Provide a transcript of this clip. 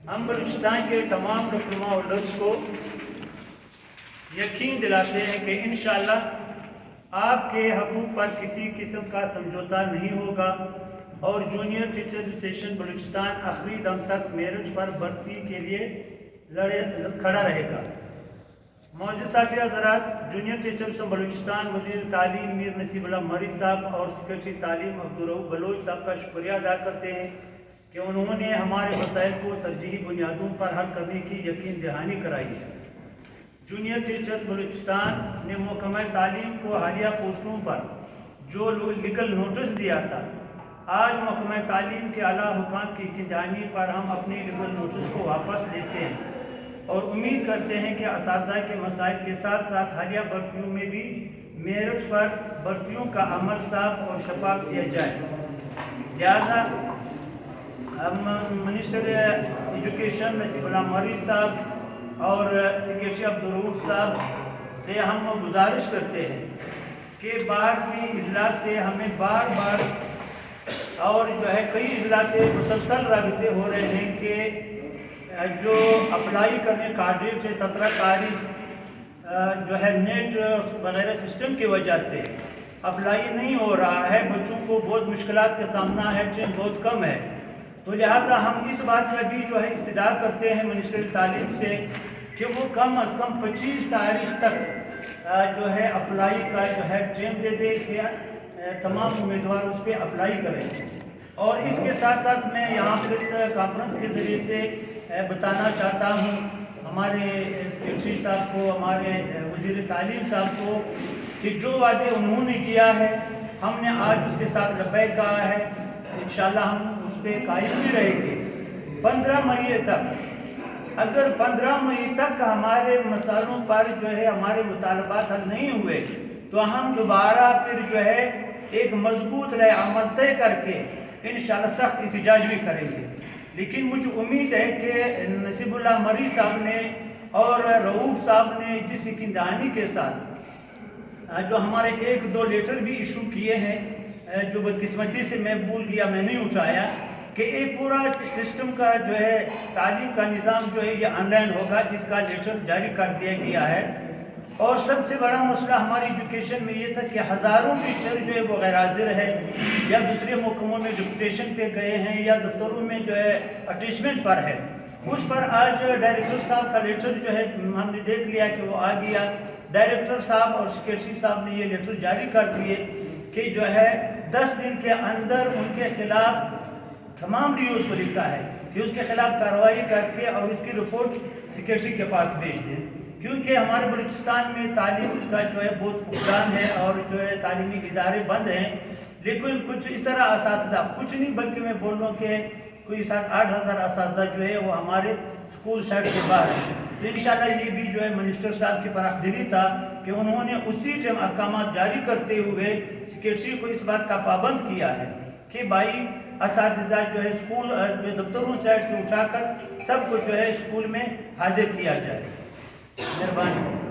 ہم بلوچستان کے تمام رہنما اور لفظ کو یقین دلاتے ہیں کہ انشاءاللہ آپ کے حقوق پر کسی قسم کا سمجھوتا نہیں ہوگا اور جونیئر ٹیچر ایسوسیشن بلوچستان آخری دم تک میرٹ پر بھرتی کے لیے کھڑا رہے گا۔ معزز صاحب حضرات، جونیئر ٹیچر بلوچستان وزیر تعلیم میر نصیب اللہ مری صاحب اور سیکریٹری تعلیم عبدالرؤف بلوچ صاحب کا شکریہ ادا کرتے ہیں کہ انہوں نے ہمارے مسائل کو ترجیحی بنیادوں پر حل کرنے کی یقین دہانی کرائی ہے۔ جونیئر ٹیچر بلوچستان نے محکمہ تعلیم کو حالیہ پوسٹوں پر جو لیگل نوٹس دیا تھا، آج محکمہ تعلیم کے اعلیٰ حکام کی یقین دہانی پر ہم اپنے لیگل نوٹس کو واپس لیتے ہیں اور امید کرتے ہیں کہ اساتذہ کے مسائل کے ساتھ ساتھ حالیہ بھرتیوں میں بھی میرٹ پر بھرتیوں کا عمل صاف اور شفاف کیا جائے۔ لہذا منسٹر ایجوکیشن نصیب اللہ مری صاحب اور سیکریٹری عبدالرؤف صاحب سے ہم گزارش کرتے ہیں کہ بعد کی اجلاس سے ہمیں بار بار اور کئی اجلاس سے مسلسل رابطے ہو رہے ہیں کہ جو اپلائی کرنے کا ڈیٹ ہے 17 تاریخ نیٹ وغیرہ سسٹم کی وجہ سے اپلائی نہیں ہو رہا ہے، بچوں کو بہت مشکلات کا سامنا ہے، ٹرین بہت کم ہے، تو لہٰذا ہم اس بات کا بھی استدعا کرتے ہیں منسٹری تعلیم سے کہ وہ کم از کم 25 تاریخ تک اپلائی کا ٹرین دے دے کہ تمام امیدوار اس پہ اپلائی کریں۔ اور اس کے ساتھ ساتھ میں یہاں پر اس کانفرنس کے ذریعے سے بتانا چاہتا ہوں ہمارے سیکریٹری صاحب کو، ہمارے وزیر تعلیم صاحب کو کہ جو وعدے انہوں نے کیا ہے ہم نے آج اس کے ساتھ لبیک کہا ہے، انشاءاللہ ہم اس پہ قائم بھی رہیں گے۔ 15 مئی تک اگر 15 مئی تک ہمارے مسائلوں پر ہمارے مطالبات حل نہیں ہوئے تو ہم دوبارہ پھر ایک مضبوط رائے عمل طے کر کے انشاءاللہ سخت احتجاج بھی کریں گے۔ لیکن مجھے امید ہے کہ نصیب اللہ مری صاحب نے اور رؤوف صاحب نے جس یقین دہانی کے ساتھ جو ہمارے 1-2 لیٹر بھی ایشو کیے ہیں، جو بدقسمتی سے میں بھول گیا، میں نہیں اٹھایا، کہ ایک پورا سسٹم کا تعلیم کا نظام یہ آن لائن ہوگا، جس کا لیٹر جاری کر دیا گیا ہے۔ اور سب سے بڑا مسئلہ ہماری ایجوکیشن میں یہ تھا کہ ہزاروں ٹیچر وہ غیر حاضر ہے یا دوسرے محکموں میں ڈپوٹیشن پہ گئے ہیں یا دفتروں میں اٹیچمنٹ پر ہے، اس پر آج ڈائریکٹر صاحب کا لیٹر ہم نے دیکھ لیا کہ وہ آ گیا۔ ڈائریکٹر صاحب اور سیکریٹری صاحب نے یہ لیٹر جاری کر دیے کہ 10 دن کے اندر ان کے خلاف تمام ڈی اوز کو لکھا ہے کہ اس کے خلاف کارروائی کر کے اور اس کی رپورٹ سیکریٹری کے پاس بھیج دیں، کیونکہ ہمارے بلوچستان میں تعلیم کا بہت فقدان ہے اور تعلیمی ادارے بند ہیں، لیکن کچھ اس طرح اساتذہ کچھ نہیں بلکہ میں بول رہا ہوں کہ کوئی 7-8 ہزار اساتذہ وہ ہمارے اسکول سائٹ سے باہر ہیں۔ تو انشاءاللہ یہ بھی منسٹر صاحب کی فراخ دلی تھا کہ انہوں نے اسی ٹائم احکامات جاری کرتے ہوئے سیکریٹری کو اس بات کا پابند کیا ہے کہ بھائی اساتذہ اسکول دفتروں سائٹ سے اٹھا کر سب کو اسکول میں حاضر کیا جائے۔ مہربانی۔